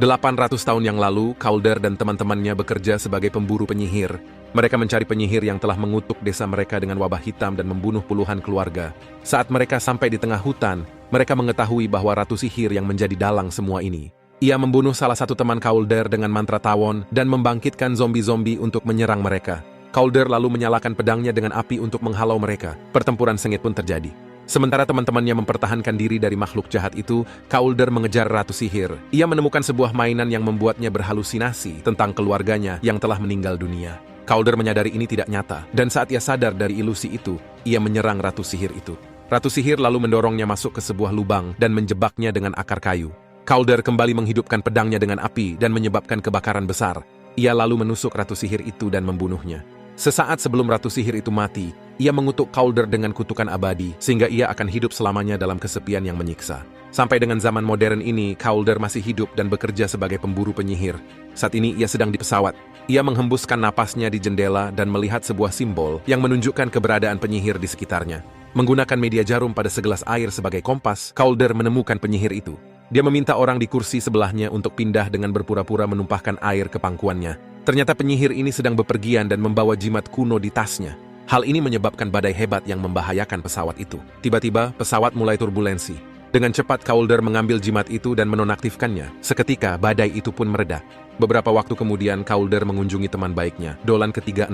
800 tahun yang lalu, Calder dan teman-temannya bekerja sebagai pemburu penyihir. Mereka mencari penyihir yang telah mengutuk desa mereka dengan wabah hitam dan membunuh puluhan keluarga. Saat mereka sampai di tengah hutan, mereka mengetahui bahwa Ratu Sihir yang menjadi dalang semua ini. Ia membunuh salah satu teman Calder dengan mantra tawon dan membangkitkan zombie-zombie untuk menyerang mereka. Calder lalu menyalakan pedangnya dengan api untuk menghalau mereka. Pertempuran sengit pun terjadi. Sementara teman-temannya mempertahankan diri dari makhluk jahat itu, Calder mengejar Ratu Sihir. Ia menemukan sebuah mainan yang membuatnya berhalusinasi tentang keluarganya yang telah meninggal dunia. Calder menyadari ini tidak nyata, dan saat ia sadar dari ilusi itu, ia menyerang Ratu Sihir itu. Ratu Sihir lalu mendorongnya masuk ke sebuah lubang dan menjebaknya dengan akar kayu. Calder kembali menghidupkan pedangnya dengan api dan menyebabkan kebakaran besar. Ia lalu menusuk Ratu Sihir itu dan membunuhnya. Sesaat sebelum Ratu Sihir itu mati, ia mengutuk Calder dengan kutukan abadi, sehingga ia akan hidup selamanya dalam kesepian yang menyiksa. Sampai dengan zaman modern ini, Calder masih hidup dan bekerja sebagai pemburu penyihir. Saat ini ia sedang di pesawat. Ia menghembuskan napasnya di jendela dan melihat sebuah simbol yang menunjukkan keberadaan penyihir di sekitarnya. Menggunakan media jarum pada segelas air sebagai kompas, Calder menemukan penyihir itu. Dia meminta orang di kursi sebelahnya untuk pindah dengan berpura-pura menumpahkan air ke pangkuannya. Ternyata penyihir ini sedang bepergian dan membawa jimat kuno di tasnya. Hal ini menyebabkan badai hebat yang membahayakan pesawat itu. Tiba-tiba, pesawat mulai turbulensi. Dengan cepat, Calder mengambil jimat itu dan menonaktifkannya. Seketika, badai itu pun mereda. Beberapa waktu kemudian, Calder mengunjungi teman baiknya, Dolan ke-36.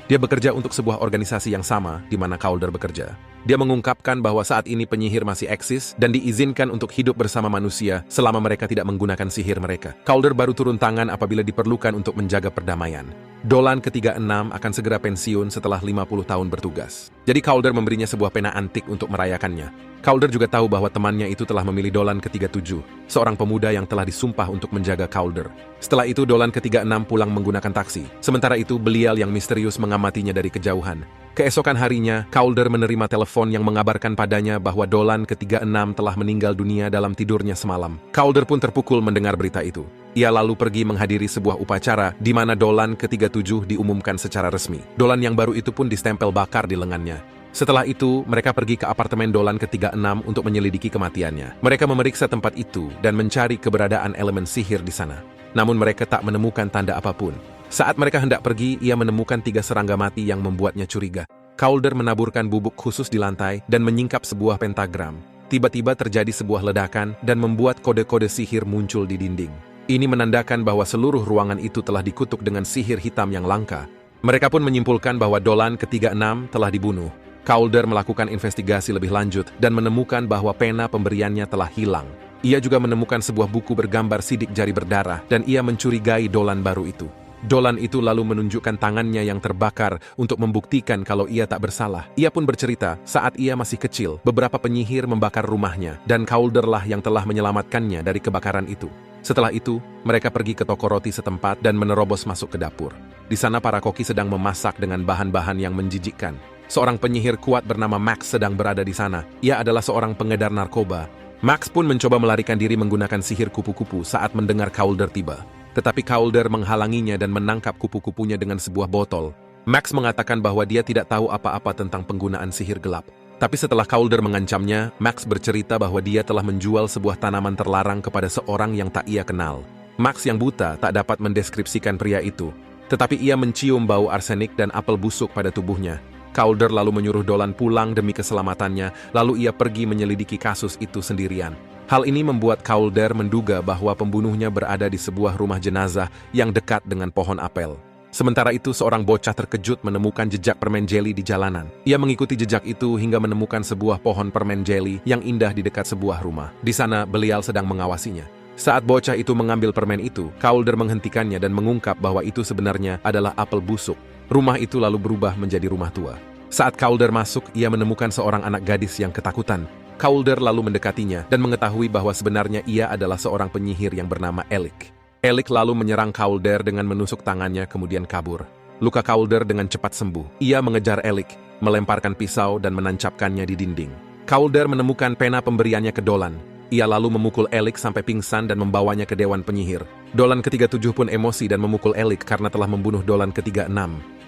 Dia bekerja untuk sebuah organisasi yang sama di mana Calder bekerja. Dia mengungkapkan bahwa saat ini penyihir masih eksis dan diizinkan untuk hidup bersama manusia selama mereka tidak menggunakan sihir mereka. Calder baru turun tangan apabila diperlukan untuk menjaga perdamaian. Dolan ke-36 akan segera pensiun setelah 50 tahun bertugas. Jadi Calder memberinya sebuah pena antik untuk merayakannya. Calder juga tahu bahwa temannya itu telah memilih Dolan ke-37, seorang pemuda yang telah disumpah untuk menjaga Calder. Setelah itu Dolan ke-36 pulang menggunakan taksi. Sementara itu Belial yang misterius mengamatinya dari kejauhan. Keesokan harinya, Calder menerima telepon yang mengabarkan padanya bahwa Dolan ke-36 telah meninggal dunia dalam tidurnya semalam. Calder pun terpukul mendengar berita itu. Ia lalu pergi menghadiri sebuah upacara di mana Dolan ke-37 diumumkan secara resmi. Dolan yang baru itu pun distempel bakar di lengannya. Setelah itu, mereka pergi ke apartemen Dolan ke-36 untuk menyelidiki kematiannya. Mereka memeriksa tempat itu dan mencari keberadaan elemen sihir di sana. Namun mereka tak menemukan tanda apapun. Saat mereka hendak pergi, ia menemukan 3 serangga mati yang membuatnya curiga. Calder menaburkan bubuk khusus di lantai dan menyingkap sebuah pentagram. Tiba-tiba terjadi sebuah ledakan dan membuat kode-kode sihir muncul di dinding. Ini menandakan bahwa seluruh ruangan itu telah dikutuk dengan sihir hitam yang langka. Mereka pun menyimpulkan bahwa Dolan ke-36 telah dibunuh. Calder melakukan investigasi lebih lanjut dan menemukan bahwa pena pemberiannya telah hilang. Ia juga menemukan sebuah buku bergambar sidik jari berdarah dan ia mencurigai Dolan baru itu. Dolan itu lalu menunjukkan tangannya yang terbakar untuk membuktikan kalau ia tak bersalah. Ia pun bercerita, saat ia masih kecil, beberapa penyihir membakar rumahnya dan Calder lah yang telah menyelamatkannya dari kebakaran itu. Setelah itu, mereka pergi ke toko roti setempat dan menerobos masuk ke dapur. Di sana para koki sedang memasak dengan bahan-bahan yang menjijikkan. Seorang penyihir kuat bernama Max sedang berada di sana. Ia adalah seorang pengedar narkoba. Max pun mencoba melarikan diri menggunakan sihir kupu-kupu saat mendengar Calder tiba. Tetapi Calder menghalanginya dan menangkap kupu-kupunya dengan sebuah botol. Max mengatakan bahwa dia tidak tahu apa-apa tentang penggunaan sihir gelap. Tapi setelah Calder mengancamnya, Max bercerita bahwa dia telah menjual sebuah tanaman terlarang kepada seorang yang tak ia kenal. Max yang buta tak dapat mendeskripsikan pria itu. Tetapi ia mencium bau arsenik dan apel busuk pada tubuhnya. Calder lalu menyuruh Dolan pulang demi keselamatannya, lalu ia pergi menyelidiki kasus itu sendirian. Hal ini membuat Calder menduga bahwa pembunuhnya berada di sebuah rumah jenazah yang dekat dengan pohon apel. Sementara itu, seorang bocah terkejut menemukan jejak permen jeli di jalanan. Ia mengikuti jejak itu hingga menemukan sebuah pohon permen jeli yang indah di dekat sebuah rumah. Di sana, Belial sedang mengawasinya. Saat bocah itu mengambil permen itu, Calder menghentikannya dan mengungkap bahwa itu sebenarnya adalah apel busuk. Rumah itu lalu berubah menjadi rumah tua. Saat Calder masuk, ia menemukan seorang anak gadis yang ketakutan. Calder lalu mendekatinya dan mengetahui bahwa sebenarnya ia adalah seorang penyihir yang bernama Elik. Elik lalu menyerang Calder dengan menusuk tangannya kemudian kabur. Luka Calder dengan cepat sembuh. Ia mengejar Elik, melemparkan pisau dan menancapkannya di dinding. Calder menemukan pena pemberiannya ke Dolan. Ia lalu memukul Elik sampai pingsan dan membawanya ke Dewan Penyihir. Dolan ke-37 pun emosi dan memukul Elik karena telah membunuh Dolan ke-36.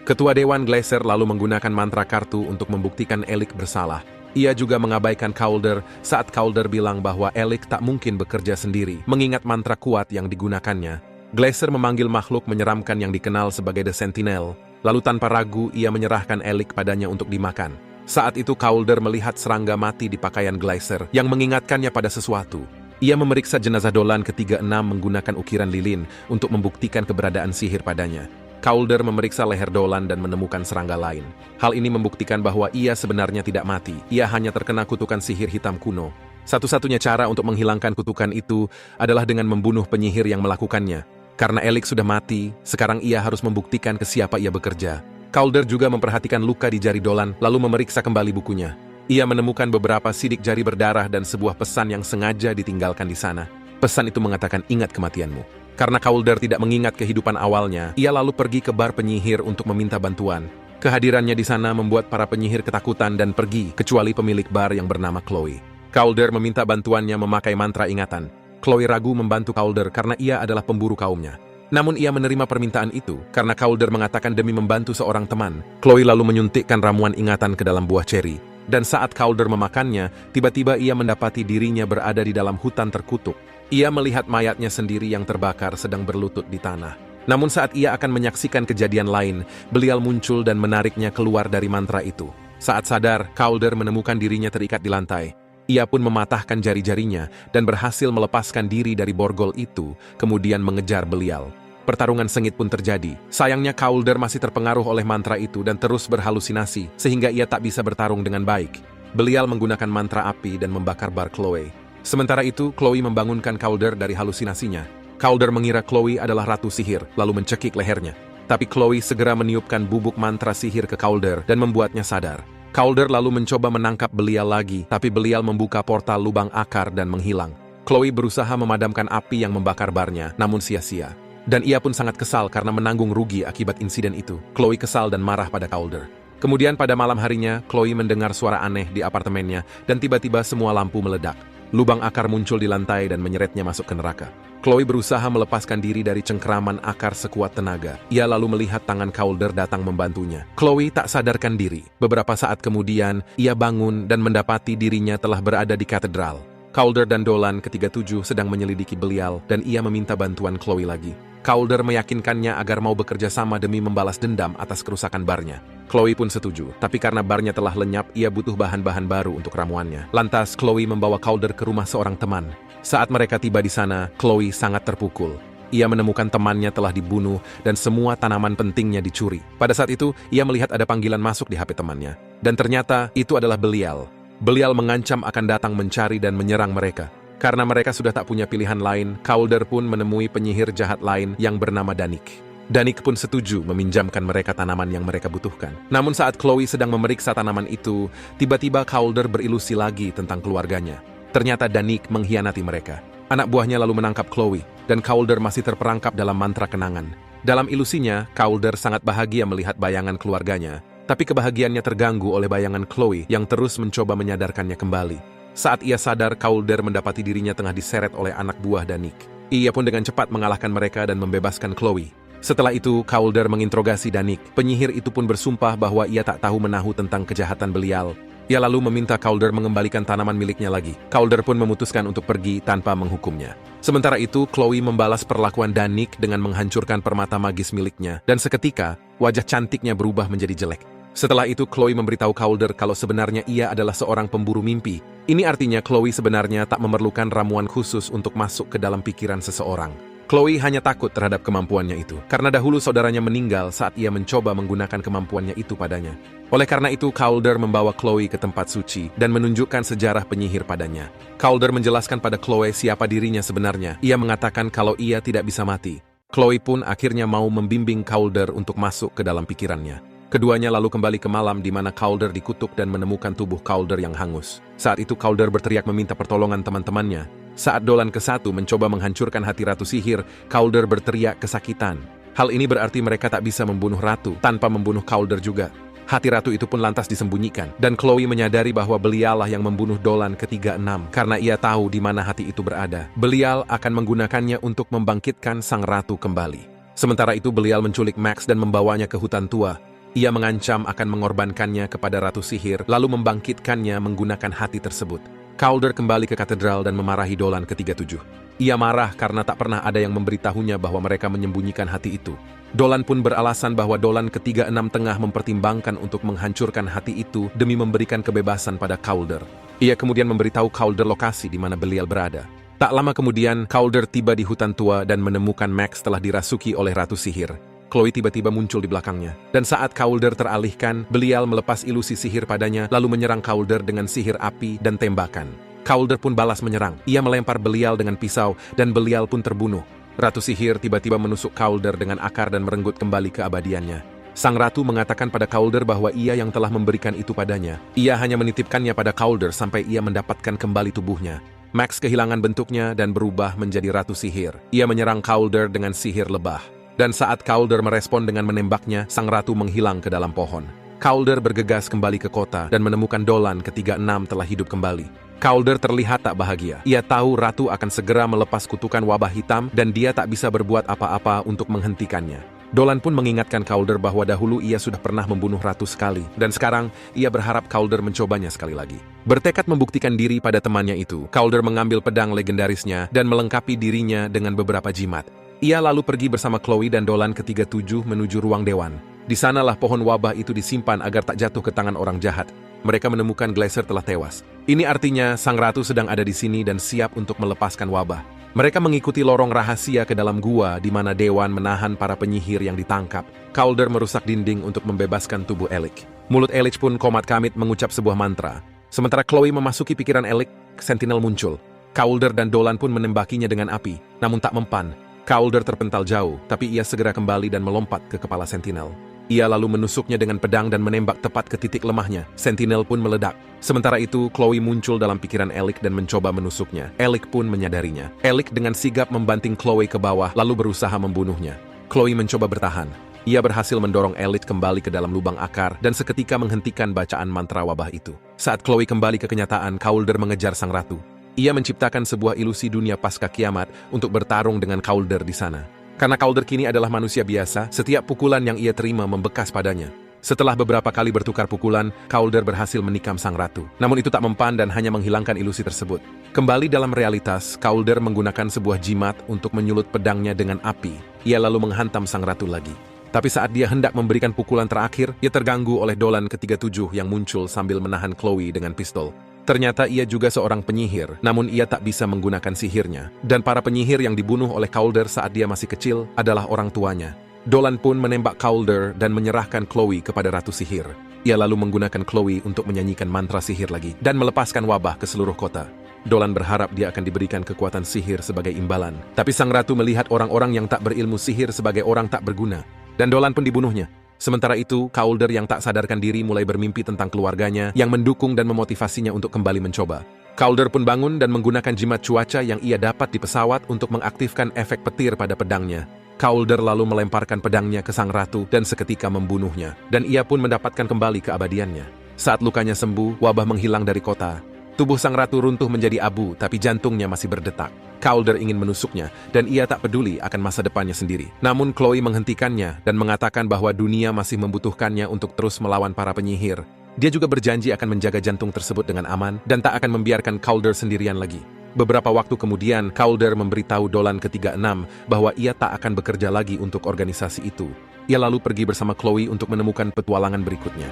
Ketua Dewan Glacier lalu menggunakan mantra kartu untuk membuktikan Elik bersalah. Ia juga mengabaikan Calder saat Calder bilang bahwa Elik tak mungkin bekerja sendiri, mengingat mantra kuat yang digunakannya. Glacier memanggil makhluk menyeramkan yang dikenal sebagai The Sentinel, lalu tanpa ragu ia menyerahkan Elik padanya untuk dimakan. Saat itu Calder melihat serangga mati di pakaian Glacier yang mengingatkannya pada sesuatu. Ia memeriksa jenazah Dolan ke-36 menggunakan ukiran lilin untuk membuktikan keberadaan sihir padanya. Calder memeriksa leher Dolan dan menemukan serangga lain. Hal ini membuktikan bahwa ia sebenarnya tidak mati. Ia hanya terkena kutukan sihir hitam kuno. Satu-satunya cara untuk menghilangkan kutukan itu adalah dengan membunuh penyihir yang melakukannya. Karena Elik sudah mati, sekarang ia harus membuktikan ke siapa ia bekerja. Calder juga memperhatikan luka di jari Dolan, lalu memeriksa kembali bukunya. Ia menemukan beberapa sidik jari berdarah dan sebuah pesan yang sengaja ditinggalkan di sana. Pesan itu mengatakan, "Ingat kematianmu." Karena Calder tidak mengingat kehidupan awalnya, ia lalu pergi ke bar penyihir untuk meminta bantuan. Kehadirannya di sana membuat para penyihir ketakutan dan pergi, kecuali pemilik bar yang bernama Chloe. Calder meminta bantuannya memakai mantra ingatan. Chloe ragu membantu Calder karena ia adalah pemburu kaumnya. Namun ia menerima permintaan itu karena Calder mengatakan demi membantu seorang teman. Chloe lalu menyuntikkan ramuan ingatan ke dalam buah ceri. Dan saat Calder memakannya, tiba-tiba ia mendapati dirinya berada di dalam hutan terkutuk. Ia melihat mayatnya sendiri yang terbakar sedang berlutut di tanah. Namun saat ia akan menyaksikan kejadian lain, Belial muncul dan menariknya keluar dari mantra itu. Saat sadar, Calder menemukan dirinya terikat di lantai. Ia pun mematahkan jari-jarinya dan berhasil melepaskan diri dari borgol itu, kemudian mengejar Belial. Pertarungan sengit pun terjadi. Sayangnya Calder masih terpengaruh oleh mantra itu dan terus berhalusinasi, sehingga ia tak bisa bertarung dengan baik. Belial menggunakan mantra api dan membakar bar Chloe. Sementara itu, Chloe membangunkan Calder dari halusinasinya. Calder mengira Chloe adalah ratu sihir, lalu mencekik lehernya. Tapi Chloe segera meniupkan bubuk mantra sihir ke Calder dan membuatnya sadar. Calder lalu mencoba menangkap Belial lagi, tapi Belial membuka portal lubang akar dan menghilang. Chloe berusaha memadamkan api yang membakar barnya, namun sia-sia. Dan ia pun sangat kesal karena menanggung rugi akibat insiden itu. Chloe kesal dan marah pada Calder. Kemudian pada malam harinya, Chloe mendengar suara aneh di apartemennya dan tiba-tiba semua lampu meledak. Lubang akar muncul di lantai dan menyeretnya masuk ke neraka. Chloe berusaha melepaskan diri dari cengkeraman akar sekuat tenaga. Ia lalu melihat tangan Calder datang membantunya. Chloe tak sadarkan diri. Beberapa saat kemudian, ia bangun dan mendapati dirinya telah berada di katedral. Calder dan Dolan ke-37 sedang menyelidiki Belial dan ia meminta bantuan Chloe lagi. Calder meyakinkannya agar mau bekerja sama demi membalas dendam atas kerusakan barnya. Chloe pun setuju, tapi karena barnya telah lenyap, ia butuh bahan-bahan baru untuk ramuannya. Lantas, Chloe membawa Calder ke rumah seorang teman. Saat mereka tiba di sana, Chloe sangat terpukul. Ia menemukan temannya telah dibunuh dan semua tanaman pentingnya dicuri. Pada saat itu, ia melihat ada panggilan masuk di HP temannya. Dan ternyata, itu adalah Belial. Belial mengancam akan datang mencari dan menyerang mereka. Karena mereka sudah tak punya pilihan lain, Calder pun menemui penyihir jahat lain yang bernama Danik. Danik pun setuju meminjamkan mereka tanaman yang mereka butuhkan. Namun saat Chloe sedang memeriksa tanaman itu, tiba-tiba Calder berilusi lagi tentang keluarganya. Ternyata Danik mengkhianati mereka. Anak buahnya lalu menangkap Chloe, dan Calder masih terperangkap dalam mantra kenangan. Dalam ilusinya, Calder sangat bahagia melihat bayangan keluarganya, tapi kebahagiaannya terganggu oleh bayangan Chloe yang terus mencoba menyadarkannya kembali. Saat ia sadar, Calder mendapati dirinya tengah diseret oleh anak buah Danik. Ia pun dengan cepat mengalahkan mereka dan membebaskan Chloe. Setelah itu, Calder menginterogasi Danik. Penyihir itu pun bersumpah bahwa ia tak tahu menahu tentang kejahatan Belial. Ia lalu meminta Calder mengembalikan tanaman miliknya lagi. Calder pun memutuskan untuk pergi tanpa menghukumnya. Sementara itu, Chloe membalas perlakuan Danik dengan menghancurkan permata magis miliknya. Dan seketika, wajah cantiknya berubah menjadi jelek. Setelah itu, Chloe memberitahu Calder kalau sebenarnya ia adalah seorang pemburu mimpi. Ini artinya Chloe sebenarnya tak memerlukan ramuan khusus untuk masuk ke dalam pikiran seseorang. Chloe hanya takut terhadap kemampuannya itu, karena dahulu saudaranya meninggal saat ia mencoba menggunakan kemampuannya itu padanya. Oleh karena itu, Calder membawa Chloe ke tempat suci dan menunjukkan sejarah penyihir padanya. Calder menjelaskan pada Chloe siapa dirinya sebenarnya. Ia mengatakan kalau ia tidak bisa mati. Chloe pun akhirnya mau membimbing Calder untuk masuk ke dalam pikirannya. Keduanya lalu kembali ke malam di mana Calder dikutuk dan menemukan tubuh Calder yang hangus. Saat itu Calder berteriak meminta pertolongan teman-temannya. Saat Dolan ke-1 mencoba menghancurkan hati Ratu Sihir, Calder berteriak kesakitan. Hal ini berarti mereka tak bisa membunuh Ratu tanpa membunuh Calder juga. Hati Ratu itu pun lantas disembunyikan, dan Chloe menyadari bahwa Belial lah yang membunuh Dolan ke-36 karena ia tahu di mana hati itu berada. Belial akan menggunakannya untuk membangkitkan sang Ratu kembali. Sementara itu Belial menculik Max dan membawanya ke hutan tua. Ia mengancam akan mengorbankannya kepada Ratu Sihir, lalu membangkitkannya menggunakan hati tersebut. Calder kembali ke katedral dan memarahi Dolan ke-37. Ia marah karena tak pernah ada yang memberitahunya bahwa mereka menyembunyikan hati itu. Dolan pun beralasan bahwa Dolan ke-36 tengah mempertimbangkan untuk menghancurkan hati itu demi memberikan kebebasan pada Calder. Ia kemudian memberitahu Calder lokasi di mana Belial berada. Tak lama kemudian, Calder tiba di hutan tua dan menemukan Max telah dirasuki oleh Ratu Sihir. Chloe tiba-tiba muncul di belakangnya. Dan saat Calder teralihkan, Belial melepas ilusi sihir padanya, lalu menyerang Calder dengan sihir api dan tembakan. Calder pun balas menyerang. Ia melempar Belial dengan pisau, dan Belial pun terbunuh. Ratu Sihir tiba-tiba menusuk Calder dengan akar dan merenggut kembali keabadiannya. Sang ratu mengatakan pada Calder bahwa ia yang telah memberikan itu padanya. Ia hanya menitipkannya pada Calder sampai ia mendapatkan kembali tubuhnya. Max kehilangan bentuknya dan berubah menjadi Ratu Sihir. Ia menyerang Calder dengan sihir lebah. Dan saat Calder merespon dengan menembaknya, sang ratu menghilang ke dalam pohon. Calder bergegas kembali ke kota dan menemukan Dolan ke-36 telah hidup kembali. Calder terlihat tak bahagia. Ia tahu ratu akan segera melepas kutukan wabah hitam dan dia tak bisa berbuat apa-apa untuk menghentikannya. Dolan pun mengingatkan Calder bahwa dahulu ia sudah pernah membunuh ratu sekali, dan sekarang ia berharap Calder mencobanya sekali lagi. Bertekad membuktikan diri pada temannya itu, Calder mengambil pedang legendarisnya dan melengkapi dirinya dengan beberapa jimat. Ia lalu pergi bersama Chloe dan Dolan ke-37 menuju ruang dewan. Di sanalah pohon wabah itu disimpan agar tak jatuh ke tangan orang jahat. Mereka menemukan Glacier telah tewas. Ini artinya sang ratu sedang ada di sini dan siap untuk melepaskan wabah. Mereka mengikuti lorong rahasia ke dalam gua di mana Dewan menahan para penyihir yang ditangkap. Calder merusak dinding untuk membebaskan tubuh Elik. Mulut Elik pun komat kamit mengucap sebuah mantra. Sementara Chloe memasuki pikiran Elik, Sentinel muncul. Calder dan Dolan pun menembakinya dengan api, namun tak mempan. Calder terpental jauh, tapi ia segera kembali dan melompat ke kepala Sentinel. Ia lalu menusuknya dengan pedang dan menembak tepat ke titik lemahnya. Sentinel pun meledak. Sementara itu, Chloe muncul dalam pikiran Elik dan mencoba menusuknya. Elik pun menyadarinya. Elik dengan sigap membanting Chloe ke bawah, lalu berusaha membunuhnya. Chloe mencoba bertahan. Ia berhasil mendorong Elik kembali ke dalam lubang akar dan seketika menghentikan bacaan mantra wabah itu. Saat Chloe kembali ke kenyataan, Calder mengejar sang ratu. Ia menciptakan sebuah ilusi dunia pasca kiamat untuk bertarung dengan Calder di sana. Karena Calder kini adalah manusia biasa, setiap pukulan yang ia terima membekas padanya. Setelah beberapa kali bertukar pukulan, Calder berhasil menikam sang ratu. Namun itu tak mempan dan hanya menghilangkan ilusi tersebut. Kembali dalam realitas, Calder menggunakan sebuah jimat untuk menyulut pedangnya dengan api. Ia lalu menghantam sang ratu lagi. Tapi saat dia hendak memberikan pukulan terakhir, ia terganggu oleh Dolan ke-37 yang muncul sambil menahan Chloe dengan pistol. Ternyata ia juga seorang penyihir, namun ia tak bisa menggunakan sihirnya. Dan para penyihir yang dibunuh oleh Calder saat dia masih kecil adalah orang tuanya. Dolan pun menembak Calder dan menyerahkan Chloe kepada Ratu Sihir. Ia lalu menggunakan Chloe untuk menyanyikan mantra sihir lagi dan melepaskan wabah ke seluruh kota. Dolan berharap dia akan diberikan kekuatan sihir sebagai imbalan. Tapi sang ratu melihat orang-orang yang tak berilmu sihir sebagai orang tak berguna. Dan Dolan pun dibunuhnya. Sementara itu, Calder yang tak sadarkan diri mulai bermimpi tentang keluarganya yang mendukung dan memotivasinya untuk kembali mencoba. Calder pun bangun dan menggunakan jimat cuaca yang ia dapat di pesawat untuk mengaktifkan efek petir pada pedangnya. Calder lalu melemparkan pedangnya ke sang ratu dan seketika membunuhnya. Dan ia pun mendapatkan kembali keabadiannya. Saat lukanya sembuh, wabah menghilang dari kota. Tubuh sang ratu runtuh menjadi abu, tapi jantungnya masih berdetak. Calder ingin menusuknya, dan ia tak peduli akan masa depannya sendiri. Namun Chloe menghentikannya dan mengatakan bahwa dunia masih membutuhkannya untuk terus melawan para penyihir. Dia juga berjanji akan menjaga jantung tersebut dengan aman dan tak akan membiarkan Calder sendirian lagi. Beberapa waktu kemudian, Calder memberitahu Dolan ke-36 bahwa ia tak akan bekerja lagi untuk organisasi itu. Ia lalu pergi bersama Chloe untuk menemukan petualangan berikutnya.